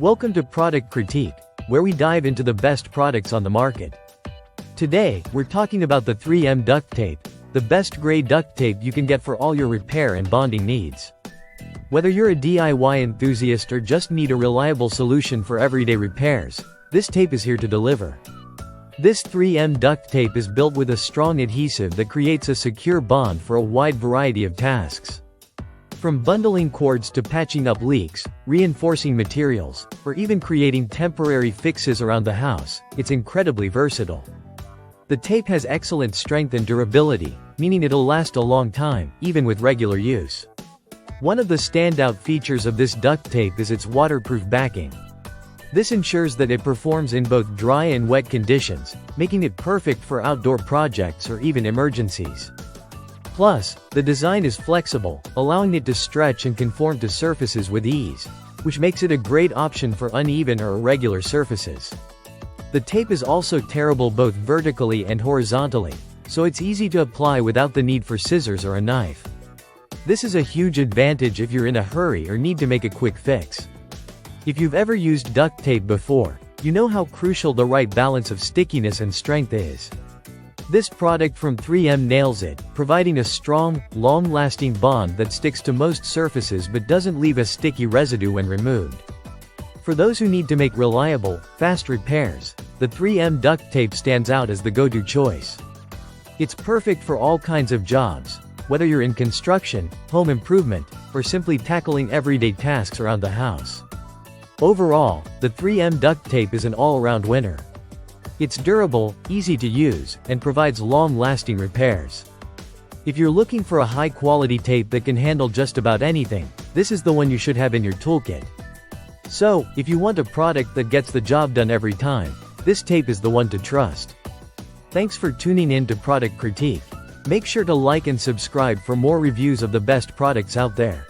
Welcome to Product Critique, where we dive into the best products on the market. Today, we're talking about the 3M duct tape, the best grade duct tape you can get for all your repair and bonding needs. Whether you're a DIY enthusiast or just need a reliable solution for everyday repairs, this tape is here to deliver. This 3M duct tape is built with a strong adhesive that creates a secure bond for a wide variety of tasks. From bundling cords to patching up leaks, reinforcing materials, or even creating temporary fixes around the house, it's incredibly versatile. The tape has excellent strength and durability, meaning it'll last a long time, even with regular use. One of the standout features of this duct tape is its waterproof backing. This ensures that it performs in both dry and wet conditions, making it perfect for outdoor projects or even emergencies. Plus, the design is flexible, allowing it to stretch and conform to surfaces with ease, which makes it a great option for uneven or irregular surfaces. The tape is also tearable both vertically and horizontally, so it's easy to apply without the need for scissors or a knife. This is a huge advantage if you're in a hurry or need to make a quick fix. If you've ever used duct tape before, you know how crucial the right balance of stickiness and strength is. This product from 3M nails it, providing a strong, long-lasting bond that sticks to most surfaces but doesn't leave a sticky residue when removed. For those who need to make reliable, fast repairs, the 3M duct tape stands out as the go-to choice. It's perfect for all kinds of jobs, whether you're in construction, home improvement, or simply tackling everyday tasks around the house. Overall, the 3M duct tape is an all-around winner. It's durable, easy to use, and provides long-lasting repairs. If you're looking for a high-quality tape that can handle just about anything, this is the one you should have in your toolkit. So, if you want a product that gets the job done every time, this tape is the one to trust. Thanks for tuning in to Product Critique. Make sure to like and subscribe for more reviews of the best products out there.